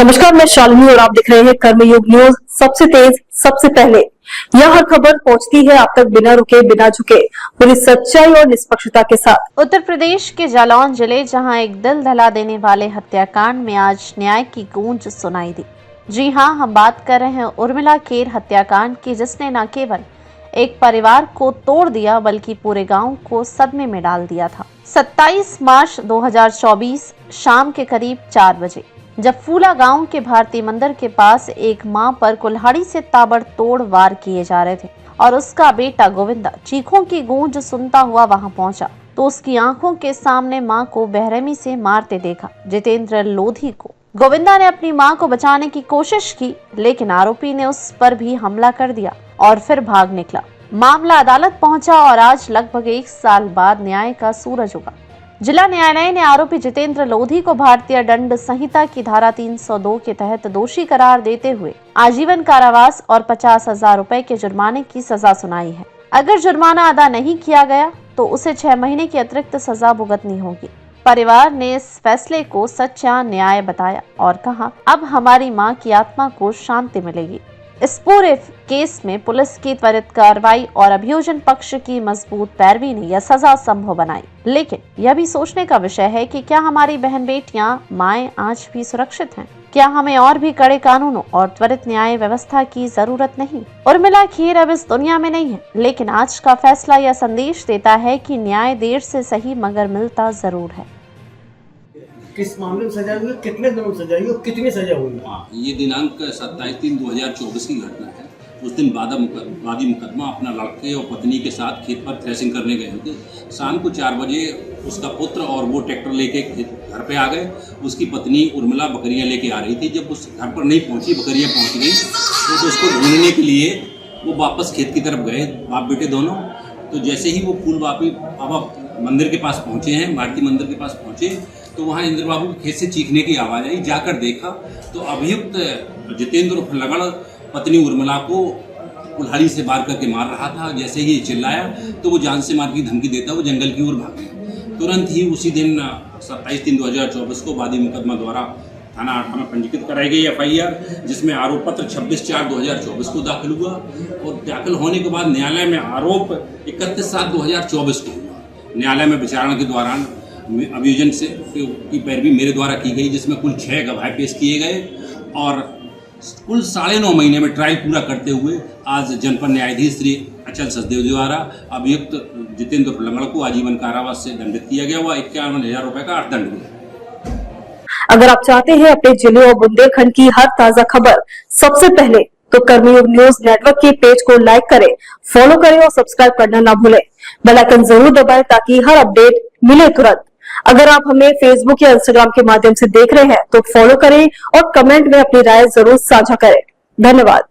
नमस्कार, मैं शालिनी और आप देख रहे हैं कर्मयोग न्यूज। सबसे तेज, सबसे पहले यह हर खबर पहुंचती है आप तक बिना रुके, बिना झुके, पूरी सच्चाई और निष्पक्षता के साथ। उत्तर प्रदेश के जालौन जिले, जहां एक दिल दहला देने वाले हत्याकांड में आज न्याय की गूंज सुनाई दी। जी हां, हम बात कर रहे हैं उर्मिला खेर हत्याकांड की, जिसने न केवल एक परिवार को तोड़ दिया बल्कि पूरे गांव को सदमे में डाल दिया था। 27 मार्च 2024 शाम के करीब 4 बजे जब फूला गांव के भारतीय मंदिर के पास एक मां पर कुल्हाड़ी से ताबड़तोड़ वार किए जा रहे थे और उसका बेटा गोविंदा चीखों की गूंज सुनता हुआ वहां पहुंचा तो उसकी आंखों के सामने मां को बेरहमी से मारते देखा जितेंद्र लोधी को। गोविंदा ने अपनी मां को बचाने की कोशिश की, लेकिन आरोपी ने उस पर भी हमला कर दिया और फिर भाग निकला। मामला अदालत पहुंचा और आज लगभग 1 साल बाद न्याय का सूरज उगा। जिला न्यायालय ने आरोपी जितेंद्र लोधी को भारतीय दंड संहिता की धारा 302 के तहत दोषी करार देते हुए आजीवन कारावास और 50,000 रुपए के जुर्माने की सजा सुनाई है। अगर जुर्माना अदा नहीं किया गया तो उसे 6 महीने की अतिरिक्त सजा भुगतनी होगी। परिवार ने इस फैसले को सच्चा न्याय बताया और कहा, अब हमारी मां की आत्मा को शांति मिलेगी। इस पूरे केस में पुलिस की त्वरित कार्रवाई और अभियोजन पक्ष की मजबूत पैरवी ने यह सजा संभव बनाई। लेकिन यह भी सोचने का विषय है कि क्या हमारी बहन बेटियां, माएं आज भी सुरक्षित हैं? क्या हमें और भी कड़े कानूनों और त्वरित न्याय व्यवस्था की जरूरत नहीं? उर्मिला खेर अब इस दुनिया में नहीं है, लेकिन आज का फैसला यह संदेश देता है कि न्याय देर से सही मगर मिलता जरूर है। किस मामले में सजा हुई, कितने दिनों में सजा हुई और कितनी सजा हुई? ये दिनांक 27/3/2024 की घटना है। उस दिन वादी मुकदमा अपना लड़के और पत्नी के साथ खेत पर थ्रेसिंग करने गए थे। शाम को 4 बजे उसका पुत्र और वो ट्रैक्टर लेके घर पे आ गए। उसकी पत्नी उर्मिला बकरियां लेके आ रही थी। जब उस घर पर नहीं पहुंची, बकरियां पहुंच गई तो उसको ढूंढने के लिए वो वापस खेत की तरफ गए, बाप बेटे दोनों। तो जैसे ही वो फूल बाबा मंदिर के पास पहुँचे हैं, भारतीय मंदिर के पास पहुँचे तो वहाँ इंद्र बाबू के खेत से चीखने की आवाज़ आई। जाकर देखा तो अभियुक्त जितेंद्र उर्फ लगड़ पत्नी उर्मिला को कुल्हाड़ी से वार करके मार रहा था। जैसे ही चिल्लाया तो वो जान से मार की धमकी देता वो जंगल की ओर भाग गया। तुरंत ही उसी दिन 27/3/2024 को वादी मुकदमा द्वारा थाना 8 में पंजीकृत कराई गई FIR, जिसमें आरोप पत्र 26/4/2024 को दाखिल हुआ और दाखिल होने के बाद न्यायालय में आरोप 31/7/2024 को हुआ। न्यायालय में विचारणा के दौरान अभियोजन से की पैरवी मेरे द्वारा की गई, जिसमें कुल 6 गवाह पेश किए गए और कुल 9.5 महीने में ट्रायल पूरा करते हुए आज जनपद न्यायाधीश श्री अचल सचदेव द्वारा अभियुक्त जितेंद्र लगड़ को आजीवन कारावास से दंडित किया गया। वह 51,000 रुपए का अर्थदंड हुआ। अगर आप चाहते हैं अपने जिले और बुंदेलखंड की हर ताजा खबर सबसे पहले, तो कर्मयोग न्यूज नेटवर्क के पेज को लाइक करें, फॉलो करें और सब्सक्राइब करना ना भूलें। बेल आइकन जरूर दबाएं ताकि हर अपडेट मिले तुरंत। अगर आप हमें फेसबुक या इंस्टाग्राम के माध्यम से देख रहे हैं तो फॉलो करें और कमेंट में अपनी राय जरूर साझा करें। धन्यवाद।